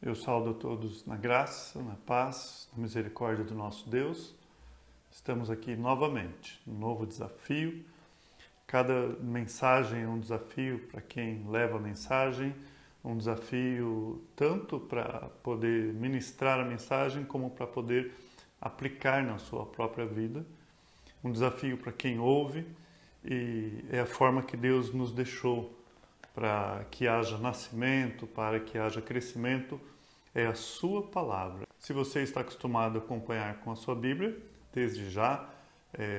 Eu saúdo a todos na graça, na paz, na misericórdia do nosso Deus. Estamos aqui novamente, um novo desafio. Cada mensagem é um desafio para quem leva a mensagem, um desafio tanto para poder ministrar a mensagem como para poder aplicar na sua própria vida. Um desafio para quem ouve e é a forma que Deus nos deixou para que haja nascimento, para que haja crescimento, é a sua palavra. Se você está acostumado a acompanhar com a sua Bíblia, desde já,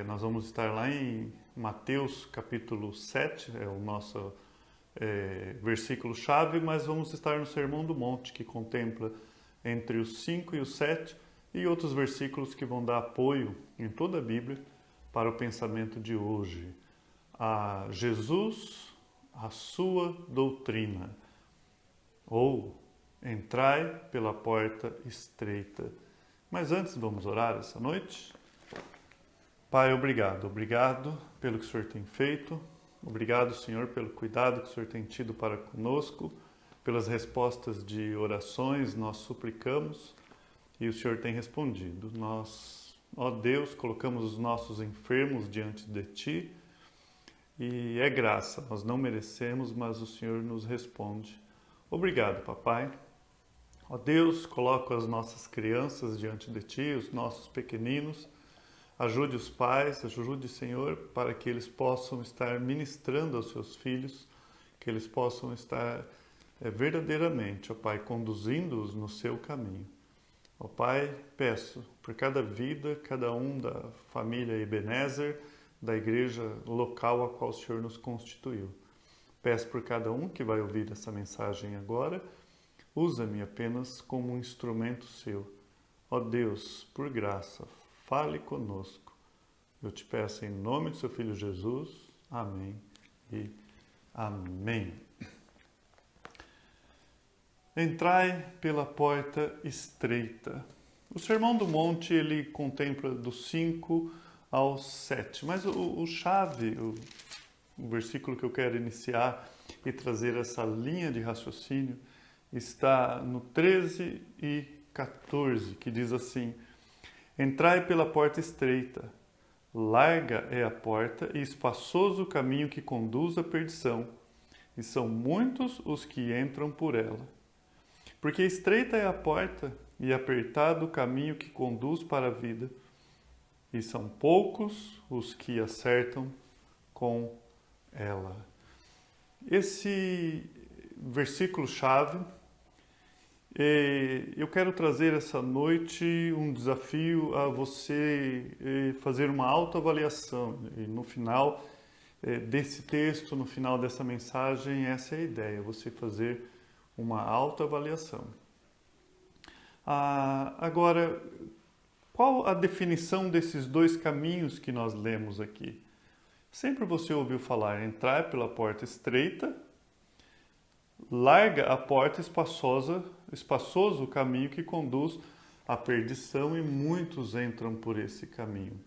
nós vamos estar lá em Mateus capítulo 7, é o nosso versículo-chave, mas vamos estar no Sermão do Monte, que contempla entre os 5 e os 7, e outros versículos que vão dar apoio em toda a Bíblia para o pensamento de hoje. A Jesus, a sua doutrina, ou entrai pela porta estreita. Mas antes vamos orar essa noite. Pai, obrigado pelo que o Senhor tem feito. Obrigado, Senhor, pelo cuidado que o Senhor tem tido para conosco, pelas respostas de orações nós suplicamos e o Senhor tem respondido. Nós, ó Deus, colocamos os nossos enfermos diante de Ti e é graça, nós não merecemos, mas o Senhor nos responde. Obrigado, Papai. Ó Deus, coloco as nossas crianças diante de Ti, os nossos pequeninos. Ajude os pais, ajude, Senhor, para que eles possam estar ministrando aos seus filhos, que eles possam estar verdadeiramente, ó Pai, conduzindo-os no seu caminho. Ó Pai, peço por cada vida, cada um da família Ebenezer, da igreja local a qual o Senhor nos constituiu. Peço por cada um que vai ouvir essa mensagem agora, usa-me apenas como um instrumento seu. Ó Deus, por graça, fale conosco. Eu te peço em nome de seu Filho Jesus. Amém e amém. Entrai pela porta estreita. O Sermão do Monte, ele contempla dos 5 ao 7. Mas o chave, o versículo que eu quero iniciar e trazer essa linha de raciocínio, está no 13 e 14, que diz assim: entrai pela porta estreita, larga é a porta e espaçoso o caminho que conduz à perdição, e são muitos os que entram por ela. Porque estreita é a porta e apertado o caminho que conduz para a vida, e são poucos os que acertam com ela. Esse versículo-chave, eu quero trazer essa noite um desafio a você fazer uma autoavaliação. E no final desse texto, no final dessa mensagem, essa é a ideia, você fazer uma autoavaliação. Agora, qual a definição desses dois caminhos que nós lemos aqui? Sempre você ouviu falar entrar pela porta estreita, larga a porta espaçoso o caminho que conduz à perdição e muitos entram por esse caminho.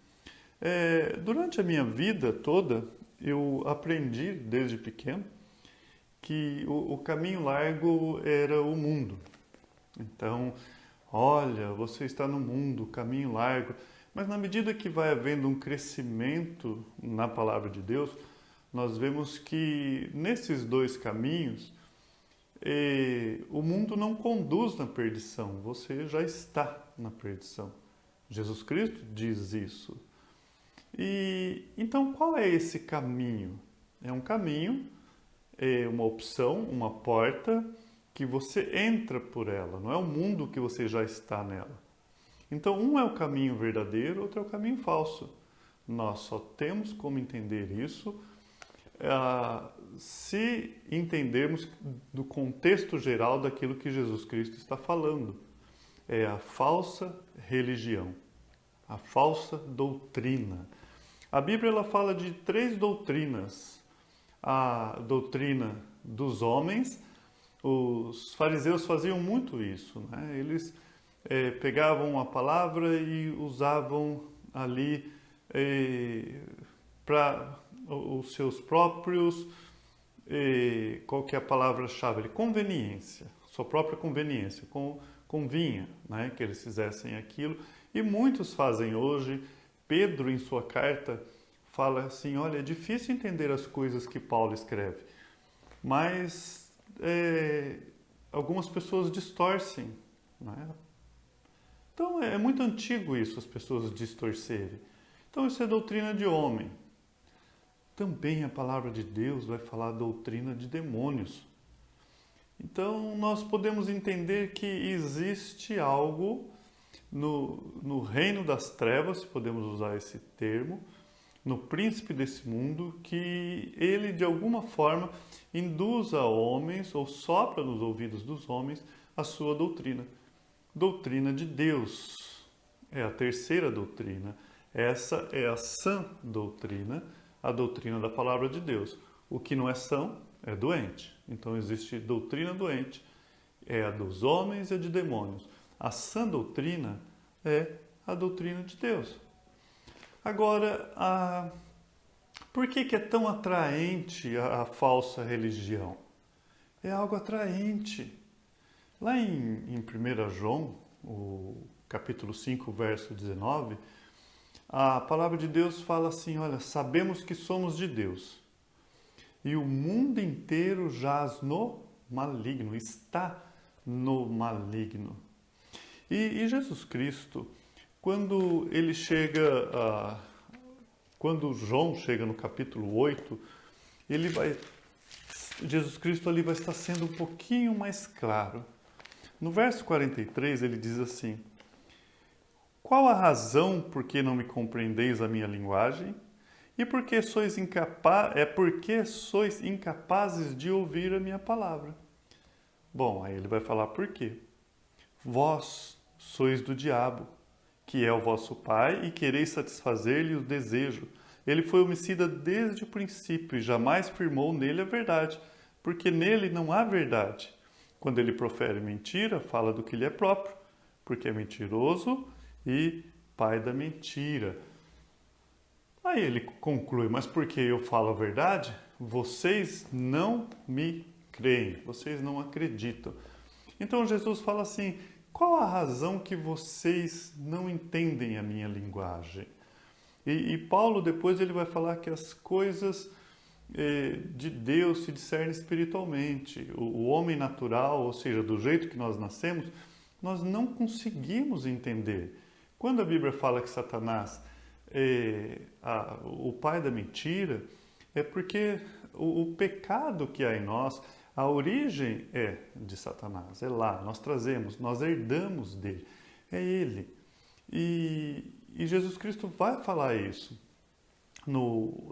Durante a minha vida toda, eu aprendi desde pequeno que o caminho largo era o mundo. Então, olha, você está no mundo, caminho largo. Mas na medida que vai havendo um crescimento na palavra de Deus, nós vemos que nesses dois caminhos, o mundo não conduz na perdição, você já está na perdição. Jesus Cristo diz isso. E então qual é esse caminho? É um caminho, é uma opção, uma porta que você entra por ela, não é o mundo que você já está nela. Então um é o caminho verdadeiro, outro é o caminho falso. Nós só temos como entender isso se entendermos do contexto geral daquilo que Jesus Cristo está falando. É a falsa religião, a falsa doutrina. A Bíblia ela fala de 3 doutrinas. A doutrina dos homens, os fariseus faziam muito isso, né? Eles pegavam a palavra e usavam ali para os seus próprios, qual que é a palavra-chave? Conveniência, sua própria conveniência, convinha, né, que eles fizessem aquilo. E muitos fazem hoje. Pedro, em sua carta, fala assim, olha, é difícil entender as coisas que Paulo escreve, mas algumas pessoas distorcem, né? Então é muito antigo isso, as pessoas distorcerem. Então isso é doutrina de homem. Também a palavra de Deus vai falar doutrina de demônios. Então nós podemos entender que existe algo no reino das trevas, se podemos usar esse termo, no príncipe desse mundo, que ele de alguma forma induz a homens ou sopra nos ouvidos dos homens a sua doutrina. Doutrina de Deus é a terceira doutrina. Essa é a sã doutrina, a doutrina da palavra de Deus. O que não é são é doente. Então existe doutrina doente, é a dos homens e a de demônios. A sã doutrina é a doutrina de Deus. Agora, por que é tão atraente a falsa religião? É algo atraente. Lá em 1 João, o capítulo 5, verso 19, a palavra de Deus fala assim, olha, sabemos que somos de Deus e o mundo inteiro jaz no maligno, está no maligno. E Jesus Cristo, quando ele chega, quando João chega no capítulo 8, Jesus Cristo ali vai estar sendo um pouquinho mais claro. No verso 43 ele diz assim, qual a razão por que não me compreendeis a minha linguagem? E porque sois incapazes de ouvir a minha palavra. Bom, aí ele vai falar por quê. Vós sois do diabo, que é o vosso pai, e quereis satisfazer-lhe o desejo. Ele foi homicida desde o princípio e jamais firmou nele a verdade, porque nele não há verdade. Quando ele profere mentira, fala do que lhe é próprio, porque é mentiroso e pai da mentira. Aí ele conclui, mas porque eu falo a verdade, vocês não me creem, vocês não acreditam. Então Jesus fala assim, qual a razão que vocês não entendem a minha linguagem? E Paulo depois ele vai falar que as coisas de Deus se discernem espiritualmente. O homem natural, ou seja, do jeito que nós nascemos, nós não conseguimos entender. Quando a Bíblia fala que Satanás o pai da mentira, é porque o pecado que há em nós, a origem é de Satanás, é lá, nós trazemos, nós herdamos dele, é ele. E Jesus Cristo vai falar isso.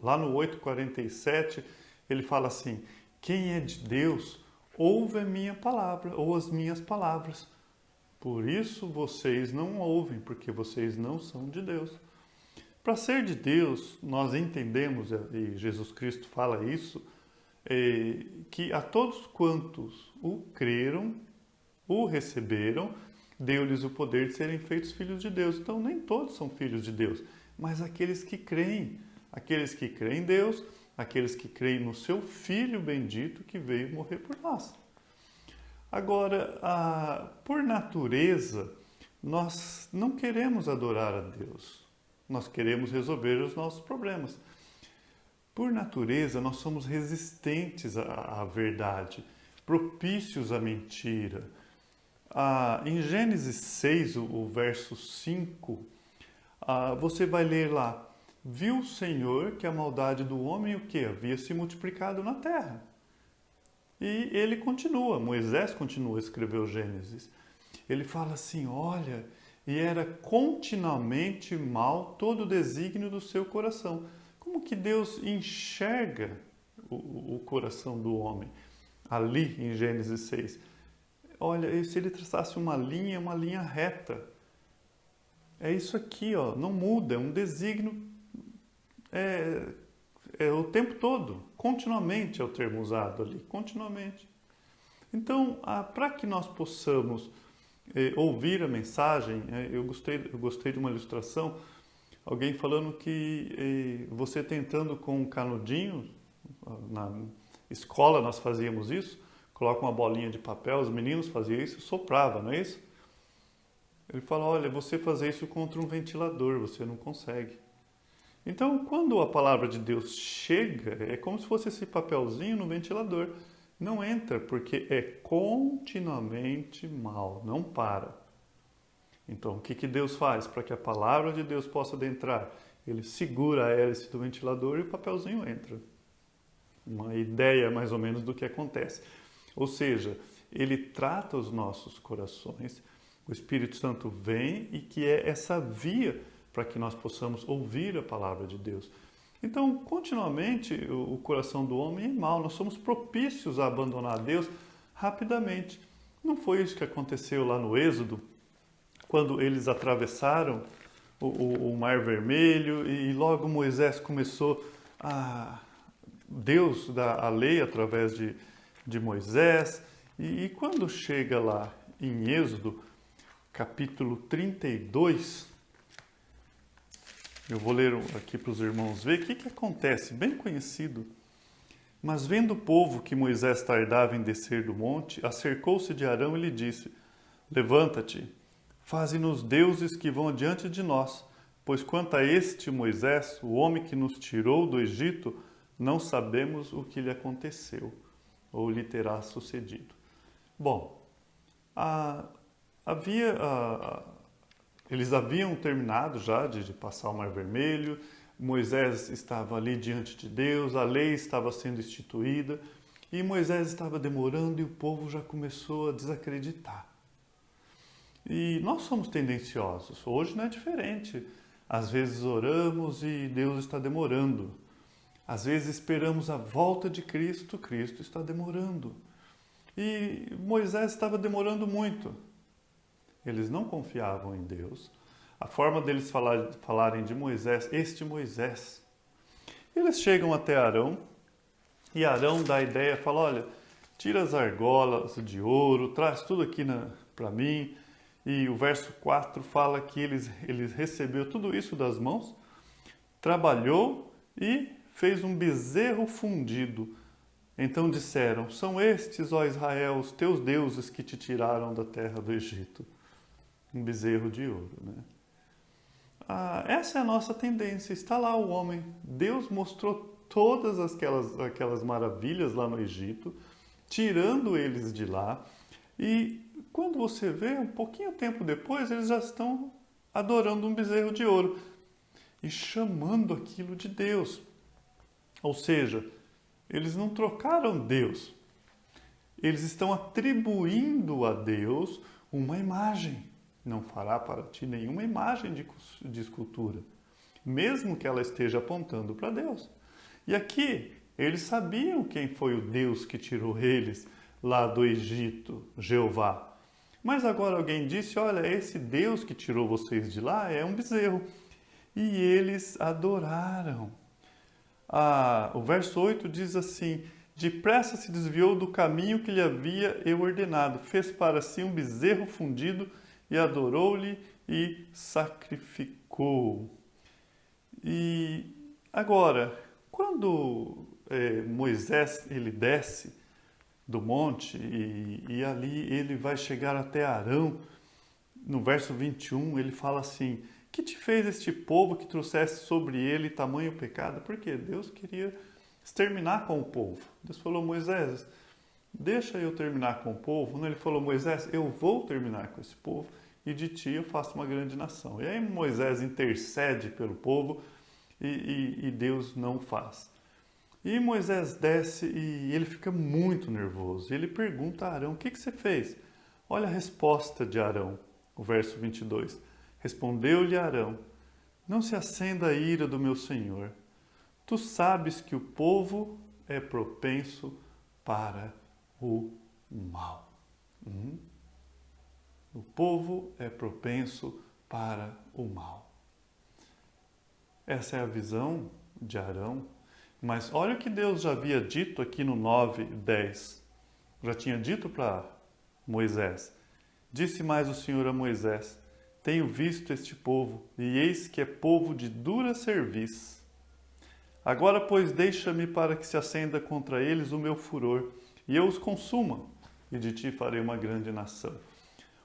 Lá no 8,47, ele fala assim, quem é de Deus, ouve a minha palavra, ou as minhas palavras. Por isso vocês não ouvem, porque vocês não são de Deus. Para ser de Deus, nós entendemos, e Jesus Cristo fala isso, que a todos quantos o creram, o receberam, deu-lhes o poder de serem feitos filhos de Deus. Então, nem todos são filhos de Deus, mas aqueles que creem em Deus, aqueles que creem no seu Filho bendito que veio morrer por nós. Agora, por natureza, nós não queremos adorar a Deus. Nós queremos resolver os nossos problemas. Por natureza, nós somos resistentes à verdade, propícios à mentira. Em Gênesis 6, o verso 5, você vai ler lá, viu o Senhor que a maldade do homem o quê? Havia se multiplicado na terra. E ele continua, Moisés continua a escrever o Gênesis. Ele fala assim, olha, e era continuamente mal todo o desígnio do seu coração. Como que Deus enxerga o coração do homem? Ali em Gênesis 6. Olha, se ele traçasse uma linha reta. É isso aqui, ó, não muda, é um desígnio, o tempo todo, continuamente é o termo usado ali, continuamente. Então, para que nós possamos ouvir a mensagem, eu gostei de uma ilustração, alguém falando que você tentando com um canudinho, na escola nós fazíamos isso, coloca uma bolinha de papel, os meninos faziam isso, soprava, não é isso? Ele fala, olha, você fazer isso contra um ventilador, você não consegue. Então, quando a palavra de Deus chega, é como se fosse esse papelzinho no ventilador. Não entra, porque é continuamente mal, não para. Então, o que Deus faz para que a palavra de Deus possa adentrar? Ele segura a hélice do ventilador e o papelzinho entra. Uma ideia, mais ou menos, do que acontece. Ou seja, ele trata os nossos corações, o Espírito Santo vem e que é essa via para que nós possamos ouvir a palavra de Deus. Então, continuamente, o coração do homem é mau. Nós somos propícios a abandonar Deus rapidamente. Não foi isso que aconteceu lá no Êxodo, quando eles atravessaram o Mar Vermelho e logo Moisés começou a... Deus dá a lei através de Moisés. E quando chega lá em Êxodo, capítulo 32... Eu vou ler aqui para os irmãos ver o que acontece, bem conhecido. Mas vendo o povo que Moisés tardava em descer do monte, acercou-se de Arão e lhe disse, levanta-te, faze-nos deuses que vão diante de nós, pois quanto a este Moisés, o homem que nos tirou do Egito, não sabemos o que lhe aconteceu, ou lhe terá sucedido. Bom, eles haviam terminado já de passar o Mar Vermelho, Moisés estava ali diante de Deus, a lei estava sendo instituída e Moisés estava demorando e o povo já começou a desacreditar. E nós somos tendenciosos, hoje não é diferente. Às vezes oramos e Deus está demorando. Às vezes esperamos a volta de Cristo, Cristo está demorando. E Moisés estava demorando muito. Eles não confiavam em Deus. A forma deles falarem de Moisés, este Moisés. Eles chegam até Arão e Arão dá a ideia, fala, olha, tira as argolas de ouro, traz tudo aqui para mim. E o verso 4 fala que eles recebeu tudo isso das mãos, trabalhou e fez um bezerro fundido. Então disseram, são estes, ó Israel, os teus deuses que te tiraram da terra do Egito. Um bezerro de ouro, né? Essa é a nossa tendência. Está lá o homem. Deus mostrou todas aquelas maravilhas lá no Egito, tirando eles de lá. E quando você vê, um pouquinho tempo depois, eles já estão adorando um bezerro de ouro e chamando aquilo de Deus. Ou seja, eles não trocaram Deus. Eles estão atribuindo a Deus uma imagem. Não fará para ti nenhuma imagem de escultura, mesmo que ela esteja apontando para Deus. E aqui, eles sabiam quem foi o Deus que tirou eles lá do Egito, Jeová. Mas agora alguém disse, olha, esse Deus que tirou vocês de lá é um bezerro. E eles adoraram. O verso 8 diz assim, depressa se desviou do caminho que lhe havia eu ordenado, fez para si um bezerro fundido e adorou-lhe e sacrificou. E agora, quando Moisés ele desce do monte e ali ele vai chegar até Arão, no verso 21 ele fala assim, que te fez este povo que trouxesse sobre ele tamanho pecado? Porque Deus queria exterminar com o povo. Deus falou, Moisés, deixa eu terminar com o povo. Ele falou, Moisés, eu vou terminar com esse povo e de ti eu faço uma grande nação. E aí Moisés intercede pelo povo e Deus não faz. E Moisés desce e ele fica muito nervoso. Ele pergunta a Arão, o que você fez? Olha a resposta de Arão, o verso 22. Respondeu-lhe Arão, não se acenda a ira do meu senhor. Tu sabes que o povo é propenso para o mal. O povo é propenso para o mal. Essa é a visão de Arão. Mas olha o que Deus já havia dito aqui no 9:10. Já tinha dito para Moisés. Disse mais o Senhor a Moisés, tenho visto este povo, e eis que é povo de dura cerviz. Agora, pois, deixa-me para que se acenda contra eles o meu furor, e eu os consuma, e de ti farei uma grande nação.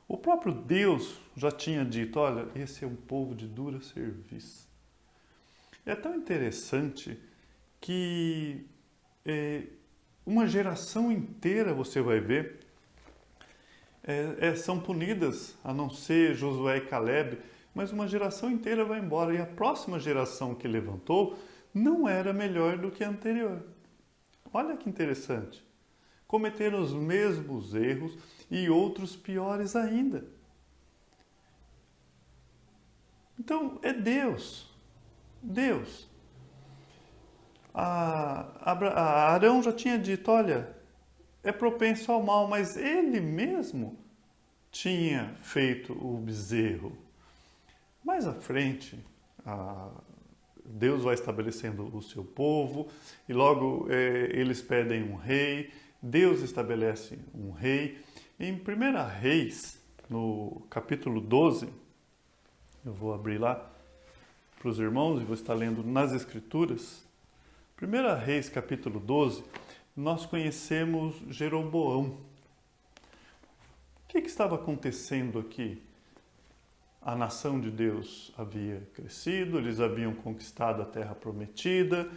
O próprio Deus já tinha dito, olha, esse é um povo de dura serviço. É tão interessante que uma geração inteira, você vai ver, são punidas, a não ser Josué e Caleb, mas uma geração inteira vai embora. E a próxima geração que levantou não era melhor do que a anterior. Olha que interessante. Cometeram os mesmos erros e outros piores ainda. Então, é Deus. Deus. Arão já tinha dito, olha, é propenso ao mal, mas ele mesmo tinha feito o bezerro. Mais à frente, Deus vai estabelecendo o seu povo e logo eles pedem um rei, Deus estabelece um rei. Em 1 Reis, no capítulo 12, eu vou abrir lá para os irmãos e vou estar lendo nas Escrituras. 1 Reis, capítulo 12, nós conhecemos Jeroboão. O que estava acontecendo aqui? A nação de Deus havia crescido, eles haviam conquistado a terra prometida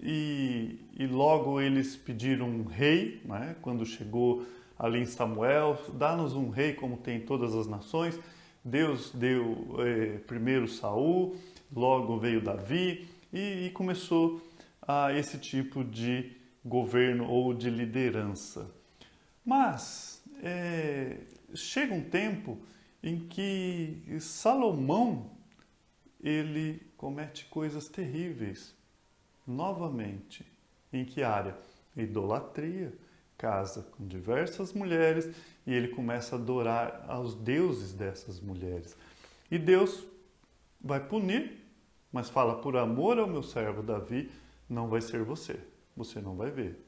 e logo eles pediram um rei, né? Quando chegou ali em Samuel, dá-nos um rei como tem em todas as nações. Deus deu primeiro Saul, logo veio Davi e começou esse tipo de governo ou de liderança. Mas chega um tempo em que Salomão ele comete coisas terríveis novamente. Em que área? Idolatria. Casa com diversas mulheres e ele começa a adorar aos deuses dessas mulheres. E Deus vai punir, mas fala, por amor ao meu servo Davi, não vai ser você. Você não vai ver.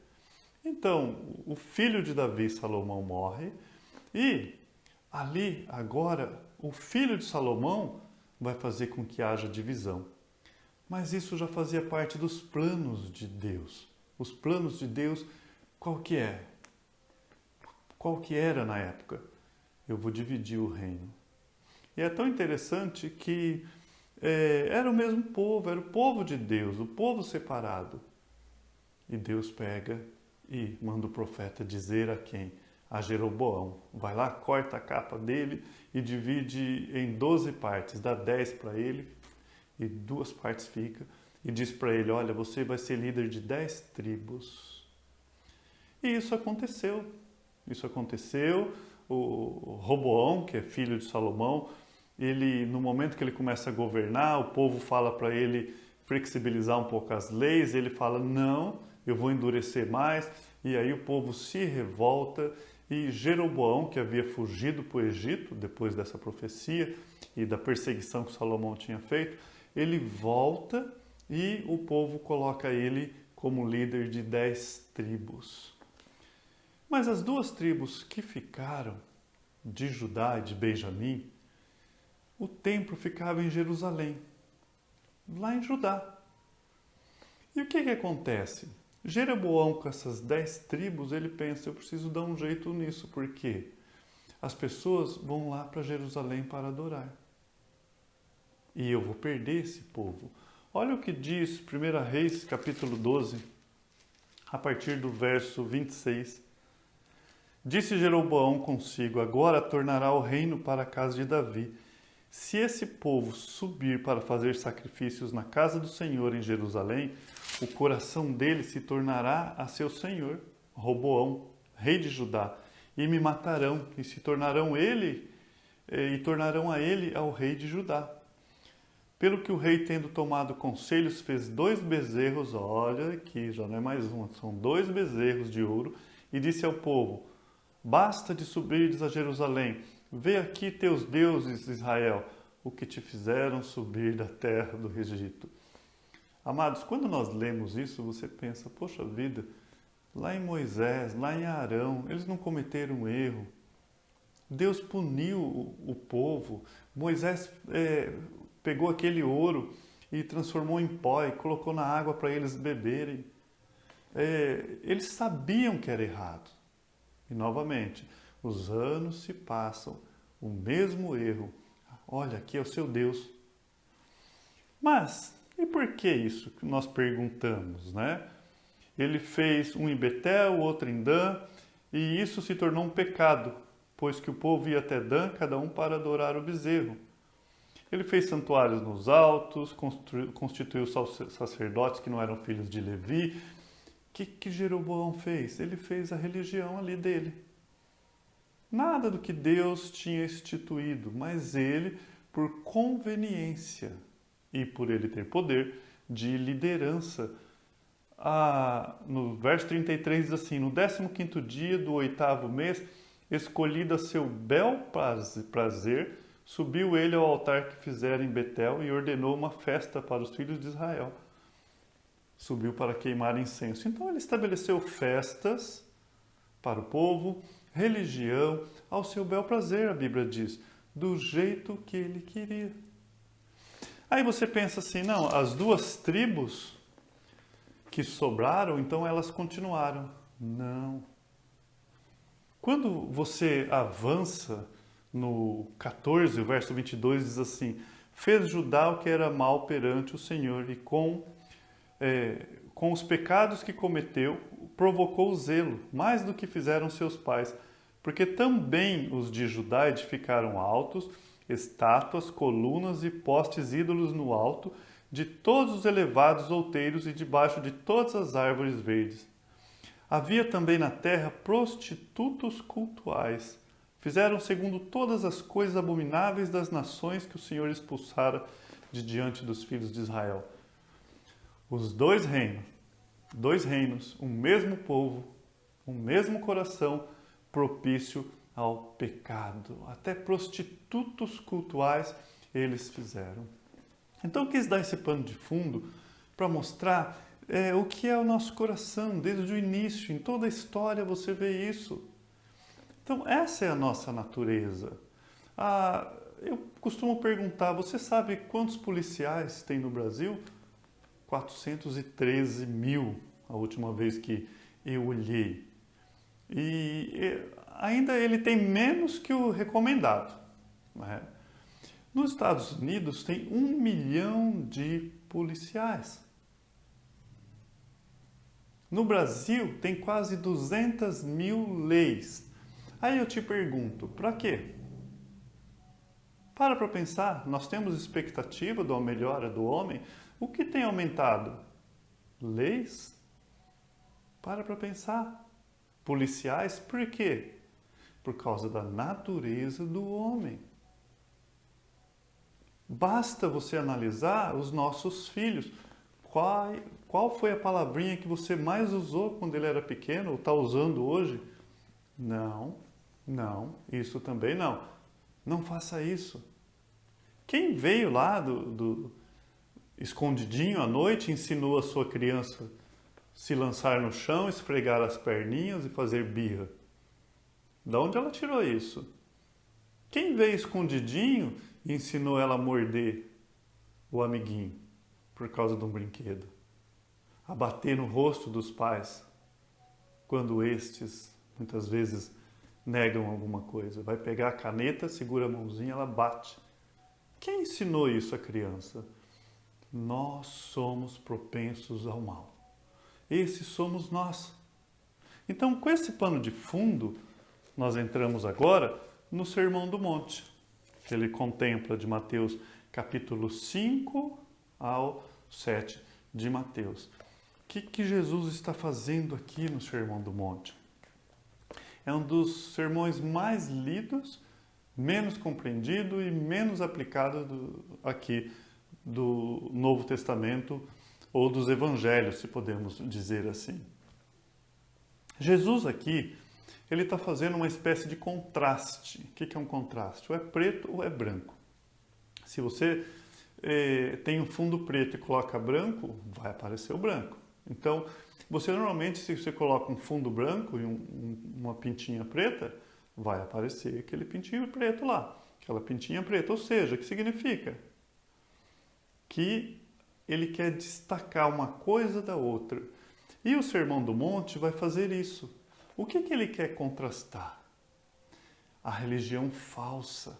Então, o filho de Davi, Salomão, morre e ali, agora, o filho de Salomão vai fazer com que haja divisão. Mas isso já fazia parte dos planos de Deus. Os planos de Deus, qual que é? Qual que era na época? Eu vou dividir o reino. E é tão interessante que era o mesmo povo, era o povo de Deus, o povo separado. E Deus pega e manda o profeta dizer a quem? A Jeroboão. Vai lá, corta a capa dele e divide em 12 partes. Dá 10 para ele e 2 partes fica. E diz para ele, olha, você vai ser líder de 10 tribos. E isso aconteceu. Isso aconteceu. O Roboão, que é filho de Salomão, ele, no momento que ele começa a governar, o povo fala para ele flexibilizar um pouco as leis. Ele fala, não, eu vou endurecer mais. E aí o povo se revolta. E Jeroboão, que havia fugido para o Egito, depois dessa profecia e da perseguição que Salomão tinha feito, ele volta e o povo coloca ele como líder de 10 tribos. Mas as 2 tribos que ficaram, de Judá e de Benjamim, o templo ficava em Jerusalém, lá em Judá. E o que acontece? Jeroboão, com essas 10 tribos, ele pensa, eu preciso dar um jeito nisso, porque as pessoas vão lá para Jerusalém para adorar. E eu vou perder esse povo. Olha o que diz 1 Reis, capítulo 12, a partir do verso 26. Disse Jeroboão consigo, agora tornará o reino para a casa de Davi. Se esse povo subir para fazer sacrifícios na casa do Senhor em Jerusalém, o coração dele se tornará a seu senhor, Roboão, rei de Judá, e me matarão, e se tornarão a ele ao rei de Judá. Pelo que o rei, tendo tomado conselhos, fez 2 bezerros, olha aqui, já não é mais um, são 2 bezerros de ouro, e disse ao povo, basta de subires a Jerusalém, vê aqui teus deuses, Israel, o que te fizeram subir da terra do Egito. Amados, quando nós lemos isso, você pensa, poxa vida, lá em Moisés, lá em Arão, eles não cometeram erro. Deus puniu o povo. Moisés pegou aquele ouro e transformou em pó e colocou na água para eles beberem. Eles sabiam que era errado. E novamente, os anos se passam, o mesmo erro. Olha, aqui é o seu Deus. Mas, e por que isso que nós perguntamos, né? Ele fez um em Betel, outro em Dan, e isso se tornou um pecado, pois que o povo ia até Dan, cada um para adorar o bezerro. Ele fez santuários nos altos, constituiu sacerdotes que não eram filhos de Levi. O que Jeroboão fez? Ele fez a religião ali dele. Nada do que Deus tinha instituído, mas ele, por conveniência e por ele ter poder de liderança, no verso 33 diz assim: no 15º dia do 8º mês, escolhido a seu bel prazer, subiu ele ao altar que fizera em Betel e ordenou uma festa para os filhos de Israel. Subiu para queimar incenso. Então ele estabeleceu festas para o povo, religião, ao seu bel prazer, a Bíblia diz, do jeito que ele queria. Aí você pensa assim, não, as duas tribos que sobraram, então elas continuaram. Não. Quando você avança no 14, o verso 22 diz assim: fez Judá o que era mal perante o Senhor e com os pecados que cometeu, provocou zelo, mais do que fizeram seus pais, porque também os de Judá edificaram altos, estátuas, colunas e postes ídolos no alto, de todos os elevados outeiros e debaixo de todas as árvores verdes. Havia também na terra prostitutos cultuais. Fizeram segundo todas as coisas abomináveis das nações que o Senhor expulsara de diante dos filhos de Israel. Os dois reinos, um mesmo povo, um mesmo coração, propício ao pecado. Até prostitutos cultuais eles fizeram. Então eu quis dar esse pano de fundo para mostrar o que é o nosso coração, desde o início. Em toda a história você vê isso. Então essa é a nossa natureza. Eu costumo perguntar, você sabe quantos policiais tem no Brasil? 413 mil, a última vez que eu olhei. E ainda ele tem menos que o recomendado, né? Nos Estados Unidos tem 1 milhão de policiais. No Brasil tem quase 200 mil leis. Aí eu te pergunto, para quê? Para pensar, nós temos expectativa da melhora do homem. O que tem aumentado? Leis? Para pensar. Policiais, por quê? Por causa da natureza do homem. Basta você analisar os nossos filhos. Qual foi a palavrinha que você mais usou quando ele era pequeno ou está usando hoje? Não, isso também não. Não faça isso. Quem veio lá do escondidinho à noite ensinou a sua criança se lançar no chão, esfregar as perninhas e fazer birra? De onde ela tirou isso? Quem veio escondidinho e ensinou ela a morder o amiguinho por causa de um brinquedo? A bater no rosto dos pais quando estes, muitas vezes, negam alguma coisa. Vai pegar a caneta, segura a mãozinha, ela bate. Quem ensinou isso à criança? Nós somos propensos ao mal. Esses somos nós. Então, com esse pano de fundo, nós entramos agora no Sermão do Monte, que ele contempla de Mateus capítulo 5 ao 7 de Mateus. O que Jesus está fazendo aqui no Sermão do Monte? É um dos sermões mais lidos, menos compreendido e menos aplicado aqui do Novo Testamento ou dos Evangelhos, se podemos dizer assim. Jesus aqui, ele está fazendo uma espécie de contraste. O que é um contraste? Ou é preto ou é branco. Se você tem um fundo preto e coloca branco, vai aparecer o branco. Então, você normalmente, se você coloca um fundo branco e uma pintinha preta, vai aparecer aquele pintinho preto lá, aquela pintinha preta. Ou seja, o que significa? Que ele quer destacar uma coisa da outra. E o Sermão do Monte vai fazer isso. O que ele quer contrastar? A religião falsa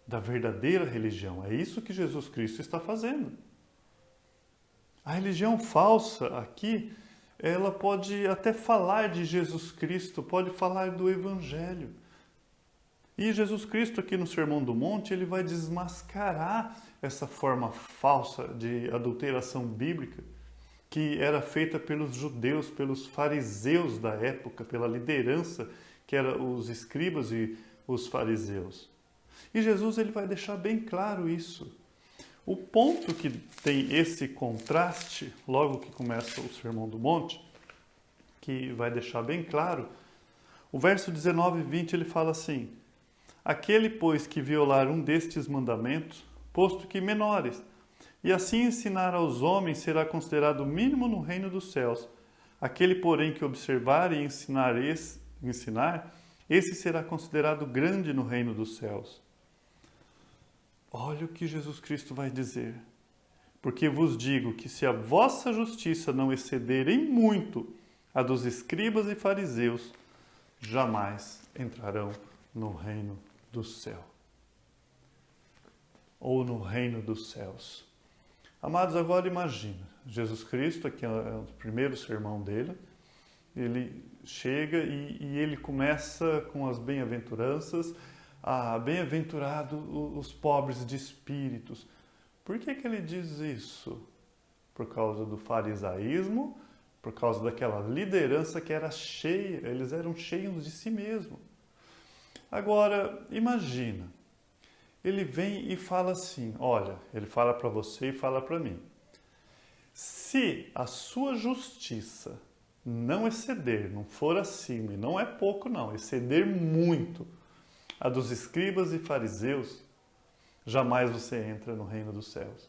da verdadeira religião. É isso que Jesus Cristo está fazendo. A religião falsa aqui, ela pode até falar de Jesus Cristo, pode falar do Evangelho. E Jesus Cristo aqui no Sermão do Monte, ele vai desmascarar essa forma falsa de adulteração bíblica que era feita pelos judeus, pelos fariseus da época, pela liderança que eram os escribas e os fariseus. E Jesus ele vai deixar bem claro isso. O ponto que tem esse contraste, logo que começa o Sermão do Monte, que vai deixar bem claro, o verso 19 e 20 ele fala assim: aquele, pois, que violar um destes mandamentos, posto que menores, e assim ensinar aos homens, será considerado mínimo no reino dos céus. Aquele, porém, que observar e ensinar, esse será considerado grande no reino dos céus. Olha o que Jesus Cristo vai dizer. Porque vos digo que se a vossa justiça não exceder em muito a dos escribas e fariseus, jamais entrarão no reino do céu. Ou no reino dos céus. Amados, agora imagina, Jesus Cristo, aqui é o primeiro sermão dele, ele chega e ele começa com as bem-aventuranças. Bem-aventurado os pobres de espíritos. Por que ele diz isso? Por causa do farisaísmo, por causa daquela liderança que era cheia, eles eram cheios de si mesmo. Agora, imagina, ele vem e fala assim, olha, ele fala para você e fala para mim, se a sua justiça não exceder, não for acima, e não é pouco não, exceder muito, a dos escribas e fariseus, jamais você entra no reino dos céus.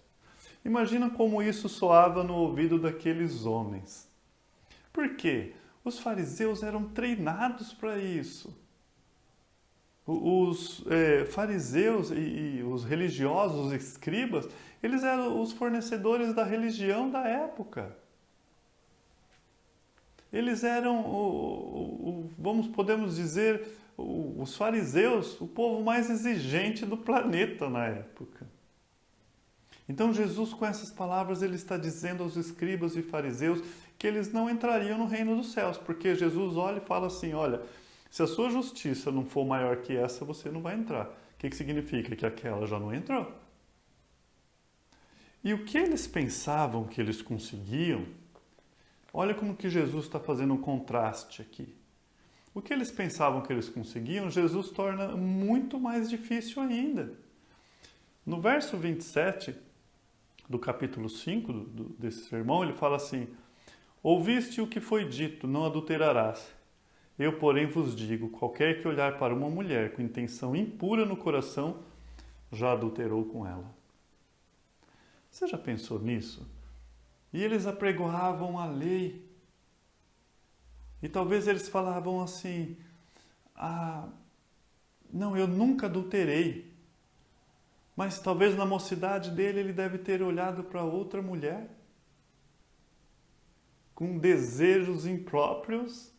Imagina como isso soava no ouvido daqueles homens. Por quê? Os fariseus eram treinados para isso. Os fariseus e os religiosos, os escribas, eles eram os fornecedores da religião da época. Eles eram, podemos dizer, os fariseus, o povo mais exigente do planeta na época. Então Jesus, com essas palavras, ele está dizendo aos escribas e fariseus que eles não entrariam no reino dos céus, porque Jesus olha e fala assim, olha, se a sua justiça não for maior que essa, você não vai entrar. O que significa? Que aquela já não entrou. E o que eles pensavam que eles conseguiam, olha como que Jesus está fazendo um contraste aqui. O que eles pensavam que eles conseguiam, Jesus torna muito mais difícil ainda. No verso 27 do capítulo 5 desse sermão, ele fala assim, ouviste o que foi dito, não adulterarás. Eu, porém, vos digo, qualquer que olhar para uma mulher com intenção impura no coração, já adulterou com ela. Você já pensou nisso? E eles apregoavam a lei. E talvez eles falavam assim, não, eu nunca adulterei. Mas talvez na mocidade dele ele deve ter olhado para outra mulher com desejos impróprios.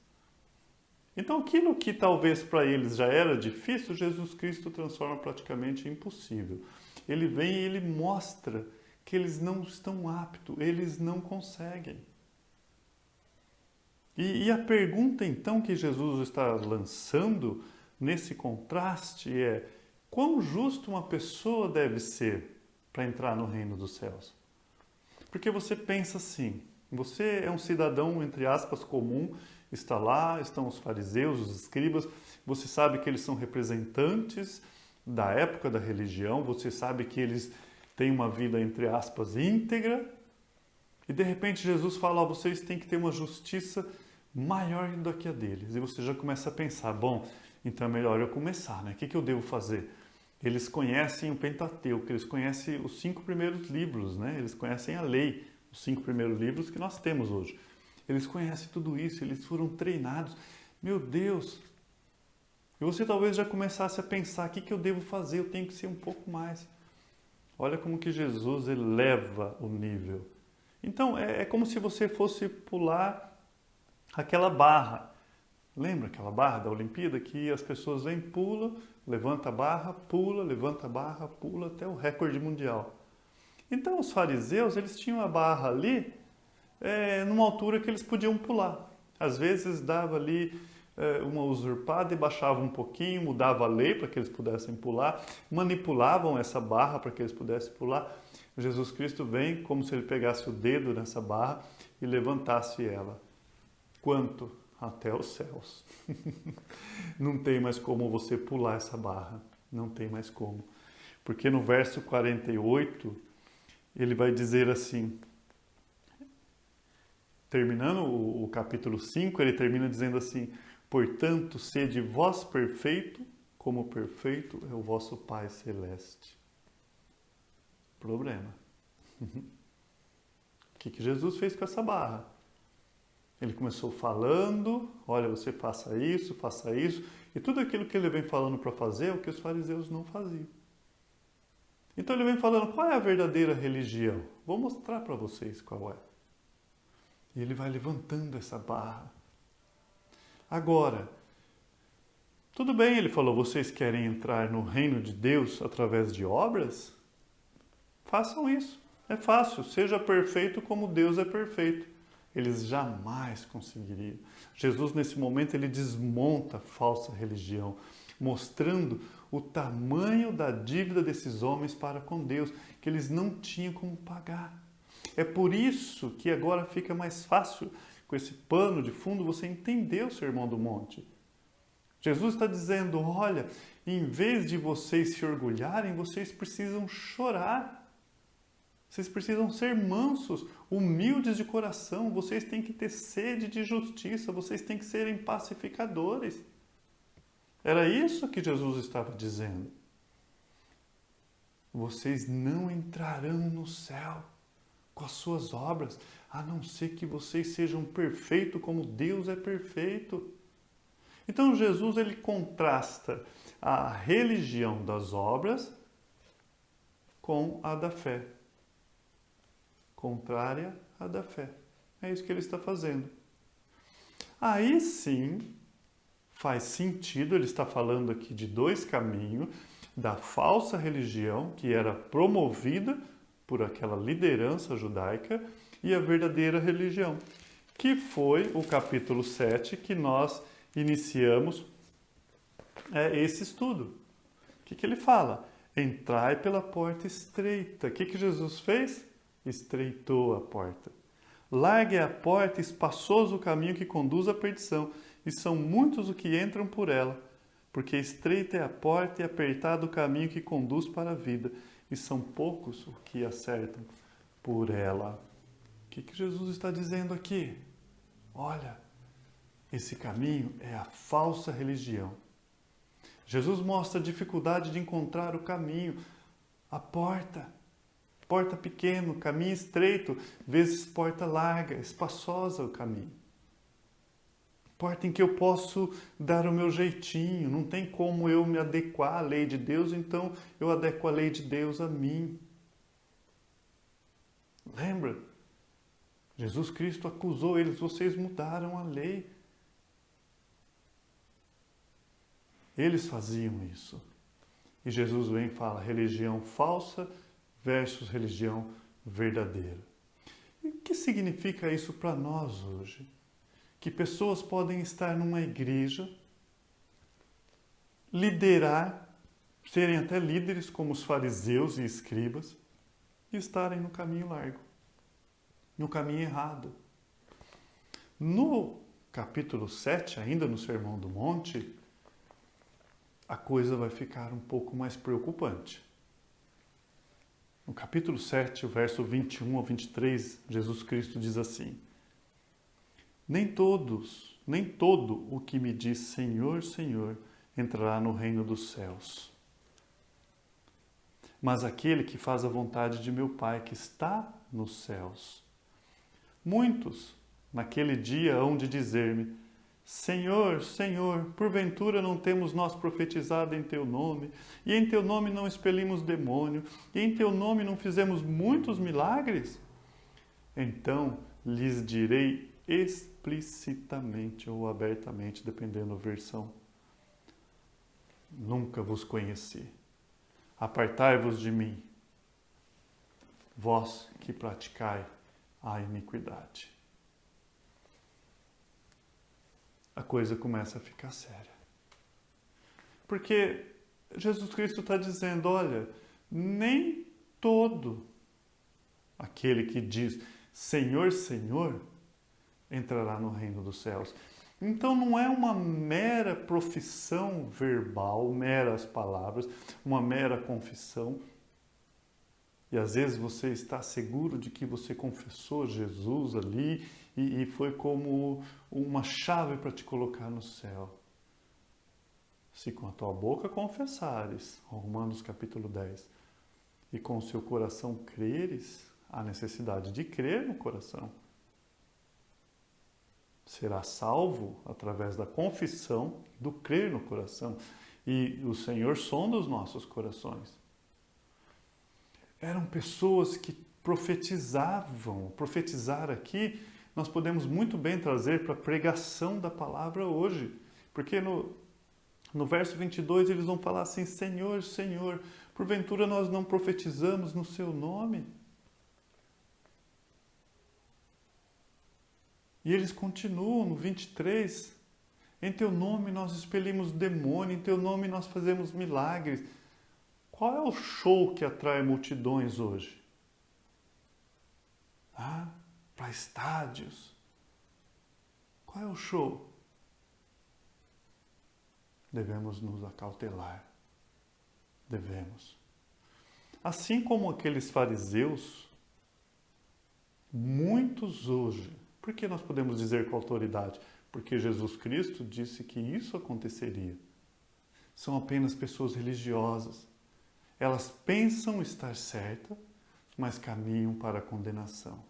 Então aquilo que talvez para eles já era difícil, Jesus Cristo transforma praticamente em impossível. Ele vem e ele mostra que eles não estão aptos, eles não conseguem. E a pergunta então que Jesus está lançando nesse contraste é: quão justo uma pessoa deve ser para entrar no reino dos céus? Porque você pensa assim, você é um cidadão, entre aspas, comum, está lá, estão os fariseus, os escribas, você sabe que eles são representantes da época da religião, você sabe que eles têm uma vida, entre aspas, íntegra, e de repente Jesus fala, vocês têm que ter uma justiça maior do que a deles. E você já começa a pensar, bom, então é melhor eu começar, né? O que eu devo fazer? Eles conhecem o Pentateuco, eles conhecem os 5 primeiros livros, né? Eles conhecem a lei, os 5 primeiros livros que nós temos hoje. Eles conhecem tudo isso, eles foram treinados. Meu Deus! E você talvez já começasse a pensar, o que eu devo fazer? Eu tenho que ser um pouco mais. Olha como que Jesus eleva o nível. Então, é como se você fosse pular aquela barra. Lembra aquela barra da Olimpíada que as pessoas vêm, pulam, levanta a barra, pula, levanta a barra, pula até o recorde mundial. Então os fariseus, eles tinham a barra ali numa altura que eles podiam pular. Às vezes dava ali uma usurpada e baixava um pouquinho, mudava a lei para que eles pudessem pular, manipulavam essa barra para que eles pudessem pular. Jesus Cristo vem como se ele pegasse o dedo nessa barra e levantasse ela. Quanto? Até os céus. Não tem mais como você pular essa barra. Não tem mais como. Porque no verso 48, ele vai dizer assim, terminando o capítulo 5, ele termina dizendo assim, portanto, sede vós perfeito, como perfeito é o vosso Pai Celeste. Problema. O que Jesus fez com essa barra? Ele começou falando, olha, você faça isso, e tudo aquilo que ele vem falando para fazer é o que os fariseus não faziam. Então ele vem falando, qual é a verdadeira religião? Vou mostrar para vocês qual é. E ele vai levantando essa barra. Agora, tudo bem, ele falou, vocês querem entrar no reino de Deus através de obras? Façam isso. É fácil, seja perfeito como Deus é perfeito. Eles jamais conseguiriam. Jesus, nesse momento, ele desmonta a falsa religião, mostrando o tamanho da dívida desses homens para com Deus, que eles não tinham como pagar. É por isso que agora fica mais fácil, com esse pano de fundo, você entender o Sermão do Monte. Jesus está dizendo, olha, em vez de vocês se orgulharem, vocês precisam chorar. Vocês precisam ser mansos, humildes de coração, vocês têm que ter sede de justiça, vocês têm que serem pacificadores. Era isso que Jesus estava dizendo. Vocês não entrarão no céu com as suas obras, a não ser que vocês sejam perfeitos como Deus é perfeito. Então Jesus ele contrasta a religião das obras com a da fé. Contrária à da fé. É isso que ele está fazendo. Aí sim, faz sentido, ele está falando aqui de dois caminhos, da falsa religião, que era promovida por aquela liderança judaica, e a verdadeira religião, que foi o capítulo 7 que nós iniciamos esse estudo. O que ele fala? Entrai pela porta estreita. O que Jesus fez? Estreitou a porta. Largue a porta, espaçoso o caminho que conduz à perdição, e são muitos os que entram por ela, porque estreita é a porta e apertado o caminho que conduz para a vida, e são poucos os que acertam por ela. O que Jesus está dizendo aqui? Olha, esse caminho é a falsa religião. Jesus mostra a dificuldade de encontrar o caminho, a porta. Porta pequeno, caminho estreito, vezes porta larga, espaçosa o caminho. Porta em que eu posso dar o meu jeitinho, não tem como eu me adequar à lei de Deus, então eu adequo a lei de Deus a mim. Lembra? Jesus Cristo acusou eles, vocês mudaram a lei. Eles faziam isso. E Jesus vem e fala, religião falsa versus religião verdadeira. E o que significa isso para nós hoje? Que pessoas podem estar numa igreja, liderar, serem até líderes como os fariseus e escribas, e estarem no caminho largo, no caminho errado. No capítulo 7, ainda no Sermão do Monte, a coisa vai ficar um pouco mais preocupante. No capítulo 7, o verso 21 ao 23, Jesus Cristo diz assim: nem todo o que me diz Senhor, Senhor, entrará no reino dos céus, mas aquele que faz a vontade de meu Pai que está nos céus. Muitos, naquele dia, hão de dizer-me: Senhor, Senhor, porventura não temos nós profetizado em Teu nome, e em Teu nome não expelimos demônio, e em Teu nome não fizemos muitos milagres? Então lhes direi explicitamente ou abertamente, dependendo da versão. Nunca vos conheci. Apartai-vos de mim, vós que praticai a iniquidade. A coisa começa a ficar séria. Porque Jesus Cristo está dizendo, olha, nem todo aquele que diz Senhor, Senhor, entrará no reino dos céus. Então não é uma mera profissão verbal, meras palavras, uma mera confissão. E às vezes você está seguro de que você confessou Jesus ali e foi como uma chave para te colocar no céu. Se com a tua boca confessares, Romanos capítulo 10, e com o seu coração creres, há necessidade de crer no coração. Será salvo através da confissão, do crer no coração. E o Senhor sonda os nossos corações. Eram pessoas que profetizavam. Profetizar aqui, nós podemos muito bem trazer para a pregação da palavra hoje. Porque no verso 22 eles vão falar assim, Senhor, Senhor, porventura nós não profetizamos no seu nome? E eles continuam no 23, em teu nome nós expelimos demônio, em teu nome nós fazemos milagres. Qual é o show que atrai multidões hoje? Para estádios. Qual é o show? Devemos nos acautelar. Devemos. Assim como aqueles fariseus, muitos hoje, por que nós podemos dizer com autoridade? Porque Jesus Cristo disse que isso aconteceria. São apenas pessoas religiosas. Elas pensam estar certas, mas caminham para a condenação.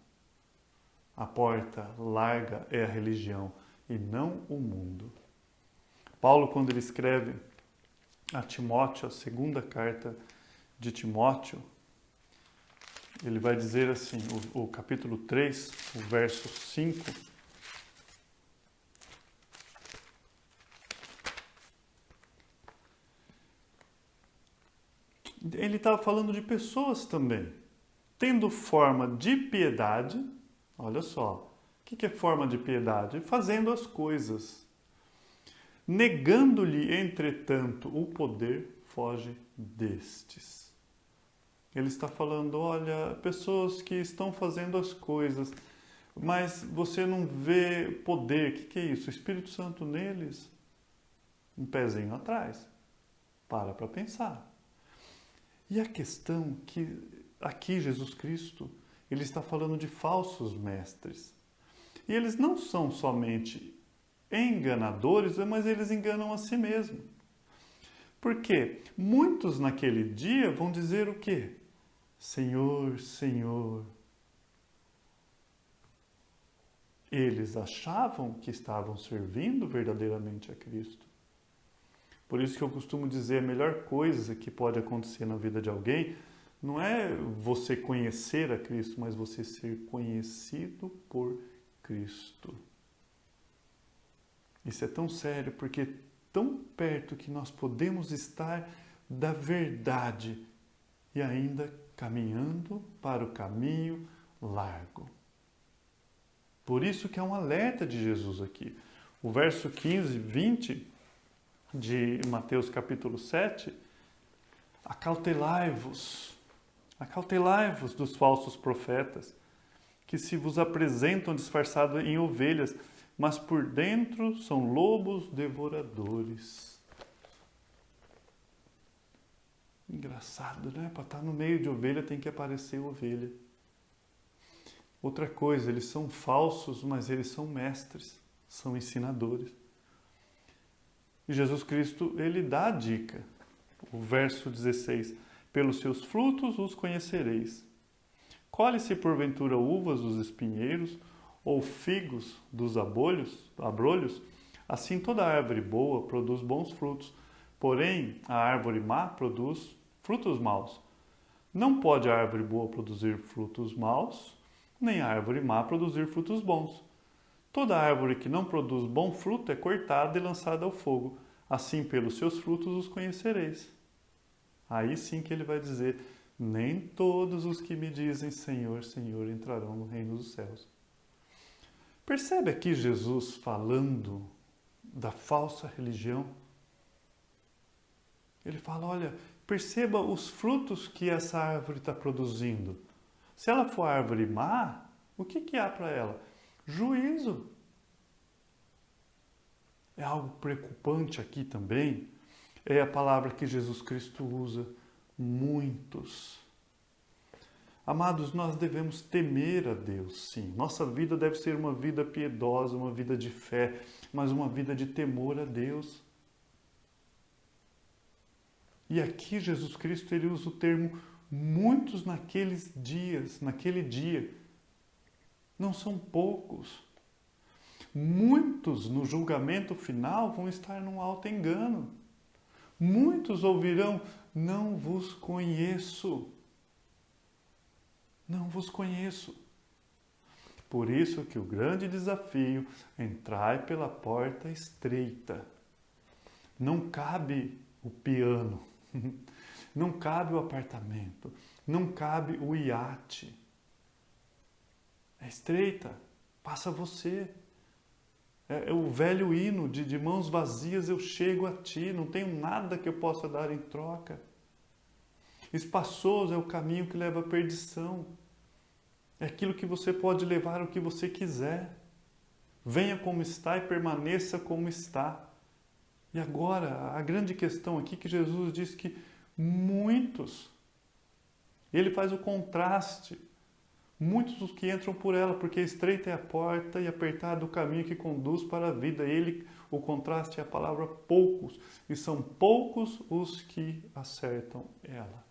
A porta larga é a religião e não o mundo. Paulo, quando ele escreve a Timóteo, a segunda carta de Timóteo, ele vai dizer assim, o capítulo 3, o verso 5. Ele estava falando de pessoas também, tendo forma de piedade, olha só, o que é forma de piedade? Fazendo as coisas. Negando-lhe, entretanto, o poder, foge destes. Ele está falando, olha, pessoas que estão fazendo as coisas, mas você não vê poder. O que é isso? O Espírito Santo neles? Um pezinho atrás. Para pensar. E a questão que aqui Jesus Cristo, ele está falando de falsos mestres. E eles não são somente enganadores, mas eles enganam a si mesmos. Porque muitos naquele dia vão dizer o quê? Senhor, Senhor. Eles achavam que estavam servindo verdadeiramente a Cristo. Por isso que eu costumo dizer, a melhor coisa que pode acontecer na vida de alguém não é você conhecer a Cristo, mas você ser conhecido por Cristo. Isso é tão sério, porque tão perto que nós podemos estar da verdade e ainda caminhando para o caminho largo. Por isso que é um alerta de Jesus aqui. O verso 15, 20 de Mateus capítulo 7, acautelai-vos dos falsos profetas, que se vos apresentam disfarçados em ovelhas, mas por dentro são lobos devoradores. Engraçado, né? Para estar no meio de ovelha tem que aparecer ovelha. Outra coisa, eles são falsos, mas eles são mestres, são ensinadores. E Jesus Cristo, ele dá a dica. O verso 16, pelos seus frutos os conhecereis. Colhe-se porventura uvas dos espinheiros, ou figos dos abrolhos, assim toda árvore boa produz bons frutos, porém a árvore má produz frutos maus. Não pode a árvore boa produzir frutos maus, nem a árvore má produzir frutos bons. Toda árvore que não produz bom fruto é cortada e lançada ao fogo. Assim, pelos seus frutos os conhecereis. Aí sim que ele vai dizer: nem todos os que me dizem Senhor, Senhor entrarão no reino dos céus. Percebe aqui Jesus falando da falsa religião? Ele fala: olha, perceba os frutos que essa árvore está produzindo. Se ela for árvore má, o que há para ela? Juízo. É algo preocupante aqui também. É a palavra que Jesus Cristo usa. Muitos. Amados, nós devemos temer a Deus, sim. Nossa vida deve ser uma vida piedosa, uma vida de fé, mas uma vida de temor a Deus. E aqui Jesus Cristo ele usa o termo muitos naqueles dias, naquele dia. Não são poucos. Muitos no julgamento final vão estar num alto engano. Muitos ouvirão: não vos conheço. Não vos conheço. Por isso que o grande desafio é entrar pela porta estreita. Não cabe o piano, não cabe o apartamento, não cabe o iate. É estreita, passa você. É o velho hino de mãos vazias eu chego a ti, não tenho nada que eu possa dar em troca. Espaçoso é o caminho que leva à perdição. É aquilo que você pode levar o que você quiser. Venha como está e permaneça como está. E agora, a grande questão aqui que Jesus diz que muitos, ele faz o contraste. Muitos os que entram por ela, porque estreita é a porta e apertado o caminho que conduz para a vida. O contraste é a palavra poucos, e são poucos os que acertam ela.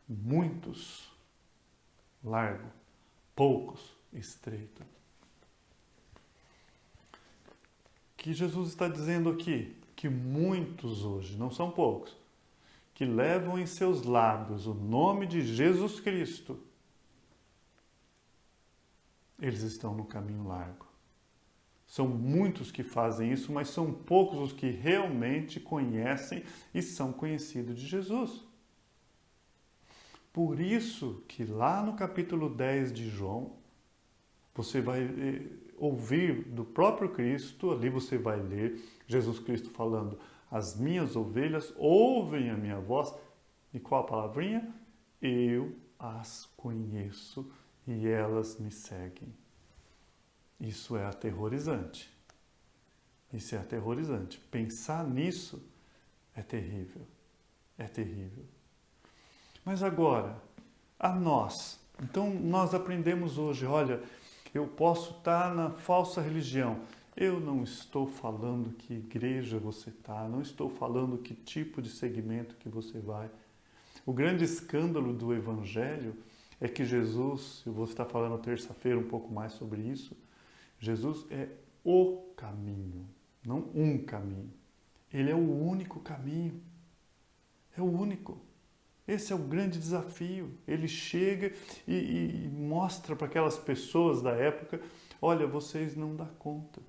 Muitos, largo, poucos, estreito. O que Jesus está dizendo aqui? Que muitos hoje, não são poucos, que levam em seus lábios o nome de Jesus Cristo, eles estão no caminho largo. São muitos que fazem isso, mas são poucos os que realmente conhecem e são conhecidos de Jesus. Por isso que lá no capítulo 10 de João, você vai ouvir do próprio Cristo, ali você vai ler Jesus Cristo falando: as minhas ovelhas ouvem a minha voz. E qual a palavrinha? Eu as conheço e elas me seguem. Isso é aterrorizante. Isso é aterrorizante. Pensar nisso é terrível. É terrível. Mas agora, a nós. Então, nós aprendemos hoje, olha, eu posso estar na falsa religião. Eu não estou falando que igreja você está, não estou falando que tipo de segmento que você vai. O grande escândalo do Evangelho é que Jesus, eu vou estar falando terça-feira um pouco mais sobre isso, Jesus é o caminho, não um caminho. Ele é o único caminho. É o único. Esse é o grande desafio. Ele chega e mostra para aquelas pessoas da época: olha, vocês não dão conta.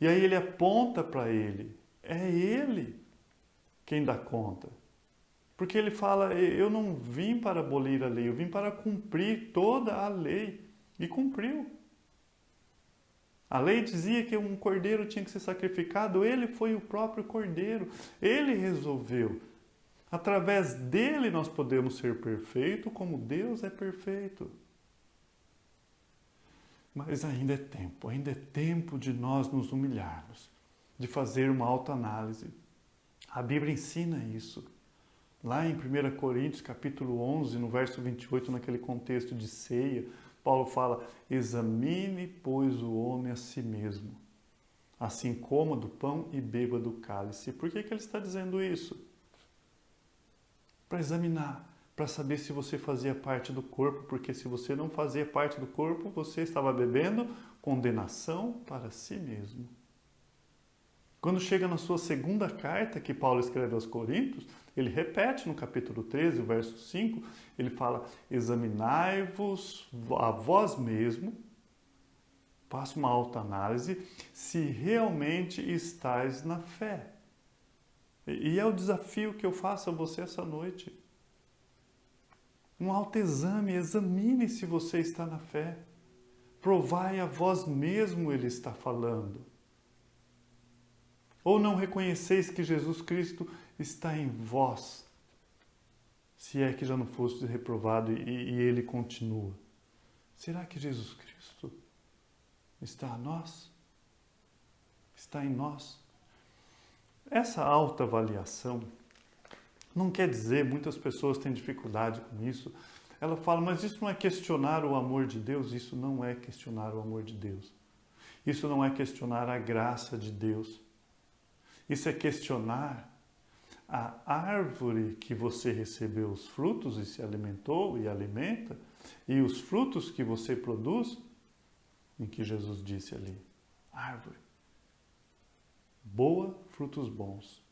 E aí ele aponta para ele. É ele quem dá conta. Porque ele fala: eu não vim para abolir a lei, eu vim para cumprir toda a lei. E cumpriu. A lei dizia que um cordeiro tinha que ser sacrificado, ele foi o próprio cordeiro. Ele resolveu. Através dele nós podemos ser perfeitos como Deus é perfeito. Mas ainda é tempo de nós nos humilharmos, de fazer uma autoanálise. A Bíblia ensina isso. Lá em 1 Coríntios, capítulo 11, no verso 28, naquele contexto de ceia, Paulo fala: examine, pois, o homem a si mesmo, assim coma do pão e beba do cálice. Por que ele está dizendo isso? Para examinar, para saber se você fazia parte do corpo, porque se você não fazia parte do corpo, você estava bebendo condenação para si mesmo. Quando chega na sua segunda carta que Paulo escreve aos Coríntios, ele repete no capítulo 13, verso 5, ele fala: examinai-vos a vós mesmo Faça uma autoanálise se realmente estás na fé. E é o desafio que eu faço a você essa noite. Um autoexame, examine se você está na fé. Provai a vós mesmo, ele está falando. Ou não reconheceis que Jesus Cristo está em vós, se é que já não foste reprovado e ele continua. Será que Jesus Cristo está a nós? Está em nós? Essa autoavaliação não quer dizer, muitas pessoas têm dificuldade com isso. Ela fala, mas isso não é questionar o amor de Deus? Isso não é questionar o amor de Deus. Isso não é questionar a graça de Deus. Isso é questionar a árvore que você recebeu os frutos e se alimentou e alimenta, e os frutos que você produz, em que Jesus disse ali, árvore, boa, frutos bons.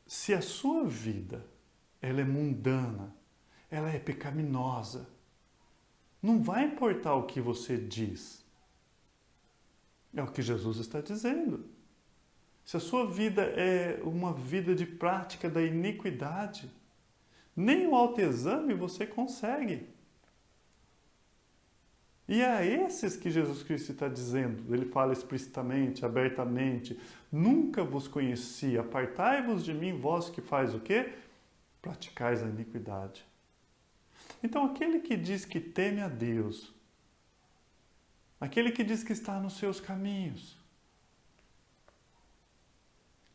Se a sua vida ela é mundana, ela é pecaminosa, não vai importar o que você diz. É o que Jesus está dizendo. Se a sua vida é uma vida de prática da iniquidade, nem o autoexame você consegue. E é a esses que Jesus Cristo está dizendo. Ele fala explicitamente, abertamente. Nunca vos conheci, apartai-vos de mim, vós que faz o quê? Praticais a iniquidade. Então, aquele que diz que teme a Deus, aquele que diz que está nos seus caminhos,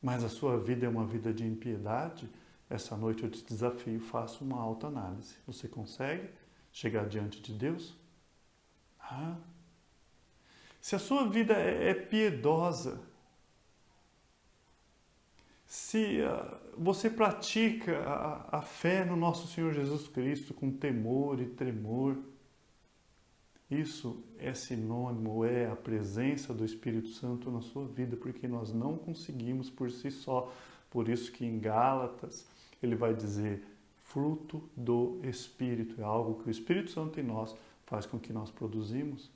mas a sua vida é uma vida de impiedade, essa noite eu te desafio, faça uma autoanálise. Você consegue chegar diante de Deus? Se a sua vida é piedosa, se você pratica a fé no nosso Senhor Jesus Cristo com temor e tremor, isso é sinônimo, é a presença do Espírito Santo na sua vida, porque nós não conseguimos por si só. Por isso que em Gálatas ele vai dizer, fruto do Espírito, é algo que o Espírito Santo em nós faz com que nós produzimos.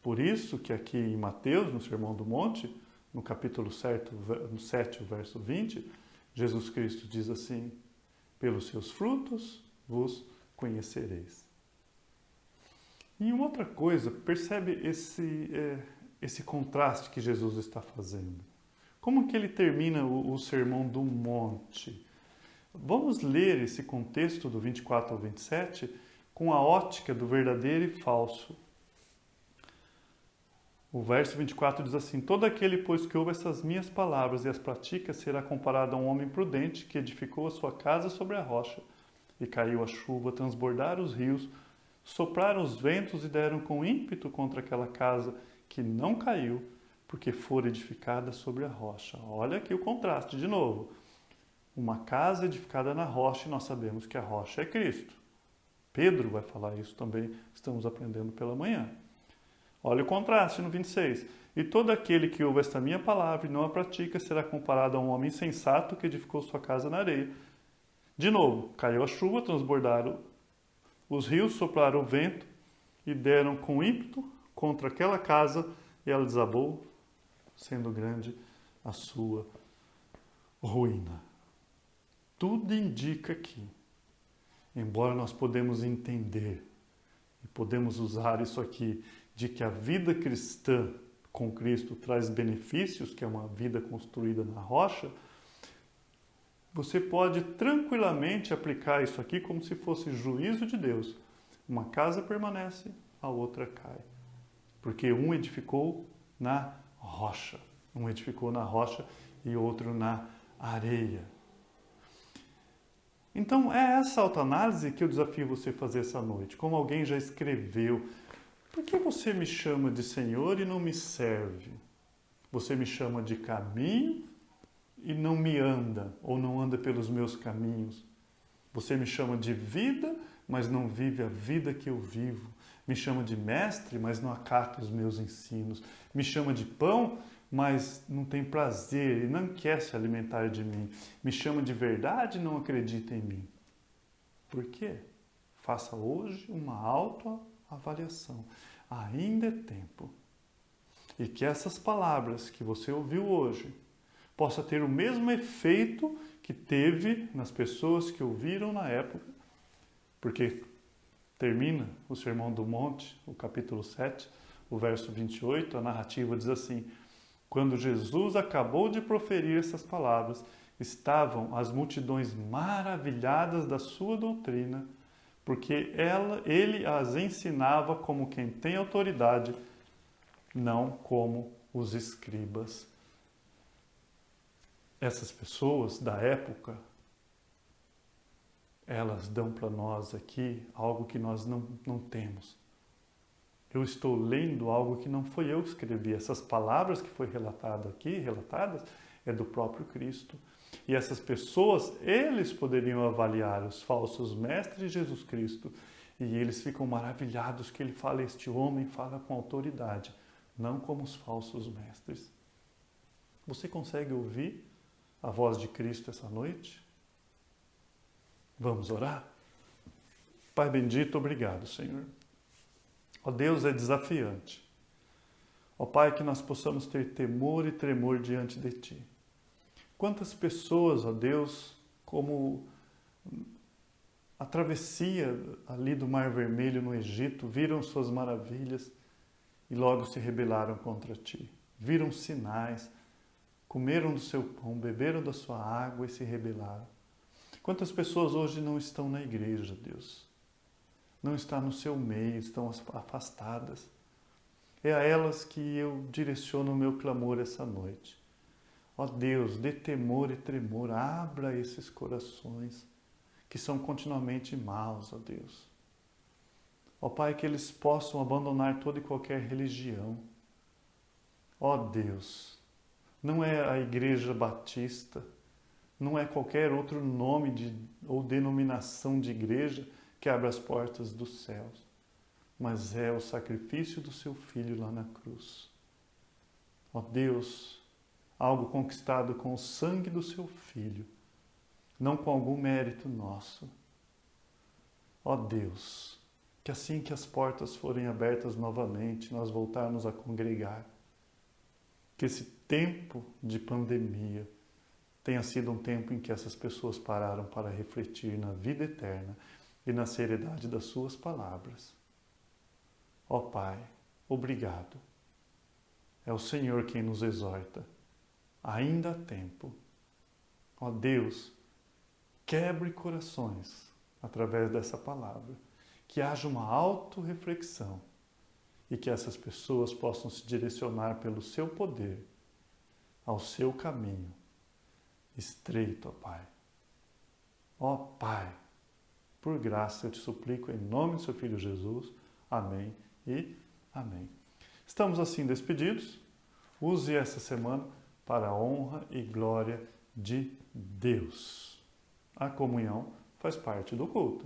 Por isso que aqui em Mateus, no Sermão do Monte, no capítulo 7, o verso 20, Jesus Cristo diz assim, pelos seus frutos vos conhecereis. E uma outra coisa, percebe esse contraste que Jesus está fazendo. Como que ele termina o Sermão do Monte? Vamos ler esse contexto do 24 ao 27 com a ótica do verdadeiro e falso. O verso 24 diz assim, todo aquele, pois, que ouve essas minhas palavras e as pratica, será comparado a um homem prudente que edificou a sua casa sobre a rocha. E caiu a chuva, transbordaram os rios, sopraram os ventos e deram com ímpeto contra aquela casa que não caiu, porque fora edificada sobre a rocha. Olha aqui o contraste de novo. Uma casa edificada na rocha, e nós sabemos que a rocha é Cristo. Pedro vai falar isso também, estamos aprendendo pela manhã. Olha o contraste no 26. E todo aquele que ouve esta minha palavra e não a pratica será comparado a um homem insensato que edificou sua casa na areia. De novo, caiu a chuva, transbordaram os rios, sopraram o vento e deram com ímpeto contra aquela casa e ela desabou, sendo grande a sua ruína. Tudo indica que, embora nós podemos entender e podemos usar isso aqui, de que a vida cristã com Cristo traz benefícios, que é uma vida construída na rocha, você pode tranquilamente aplicar isso aqui como se fosse juízo de Deus. Uma casa permanece, a outra cai. Porque um edificou na rocha. Um edificou na rocha e outro na areia. Então, é essa autoanálise que eu desafio você a fazer essa noite. Como alguém já escreveu, por que você me chama de Senhor e não me serve? Você me chama de caminho e não me anda, ou não anda pelos meus caminhos. Você me chama de vida, mas não vive a vida que eu vivo. Me chama de mestre, mas não acata os meus ensinos. Me chama de pão, mas não tem prazer e não quer se alimentar de mim. Me chama de verdade e não acredita em mim. Por quê? Faça hoje uma autoavaliação. Ainda é tempo. E que essas palavras que você ouviu hoje possa ter o mesmo efeito que teve nas pessoas que ouviram na época, porque termina o Sermão do Monte, o capítulo 7, o verso 28, a narrativa diz assim: quando Jesus acabou de proferir essas palavras, estavam as multidões maravilhadas da sua doutrina, porque ele as ensinava como quem tem autoridade, não como os escribas. Essas pessoas da época, elas dão para nós aqui algo que nós não temos. Eu estou lendo algo que não foi eu que escrevi. Essas palavras que foi relatadas, é do próprio Cristo. E essas pessoas, eles poderiam avaliar os falsos mestres de Jesus Cristo. E eles ficam maravilhados que ele fala, este homem fala com autoridade, não como os falsos mestres. Você consegue ouvir a voz de Cristo essa noite? Vamos orar? Pai bendito, obrigado, Senhor. Ó Deus, é desafiante. Ó Pai, que nós possamos ter temor e tremor diante de Ti. Quantas pessoas, ó Deus, como a travessia ali do Mar Vermelho no Egito, viram suas maravilhas e logo se rebelaram contra Ti. Viram sinais, comeram do seu pão, beberam da sua água e se rebelaram. Quantas pessoas hoje não estão na igreja, Deus? Não estão no seu meio, estão afastadas. É a elas que eu direciono o meu clamor essa noite. Ó Deus, dê temor e tremor, abra esses corações que são continuamente maus, ó Deus. Ó Pai, que eles possam abandonar toda e qualquer religião. Ó Deus, não é a Igreja Batista, não é qualquer outro nome ou denominação de igreja que abre as portas dos céus, mas é o sacrifício do seu Filho lá na cruz. Ó Deus, algo conquistado com o sangue do seu Filho, não com algum mérito nosso. Ó Deus, que assim que as portas forem abertas novamente, nós voltarmos a congregar, que esse tempo de pandemia tenha sido um tempo em que essas pessoas pararam para refletir na vida eterna e na seriedade das suas palavras. Ó Pai, obrigado. É o Senhor quem nos exorta. Ainda há tempo. Ó Deus, quebre corações através dessa palavra. Que haja uma autorreflexão e que essas pessoas possam se direcionar pelo seu poder ao seu caminho estreito, ó Pai. Ó Pai, por graça eu te suplico em nome do seu Filho Jesus. Amém e amém. Estamos assim despedidos. Use essa semana para a honra e glória de Deus. A comunhão faz parte do culto.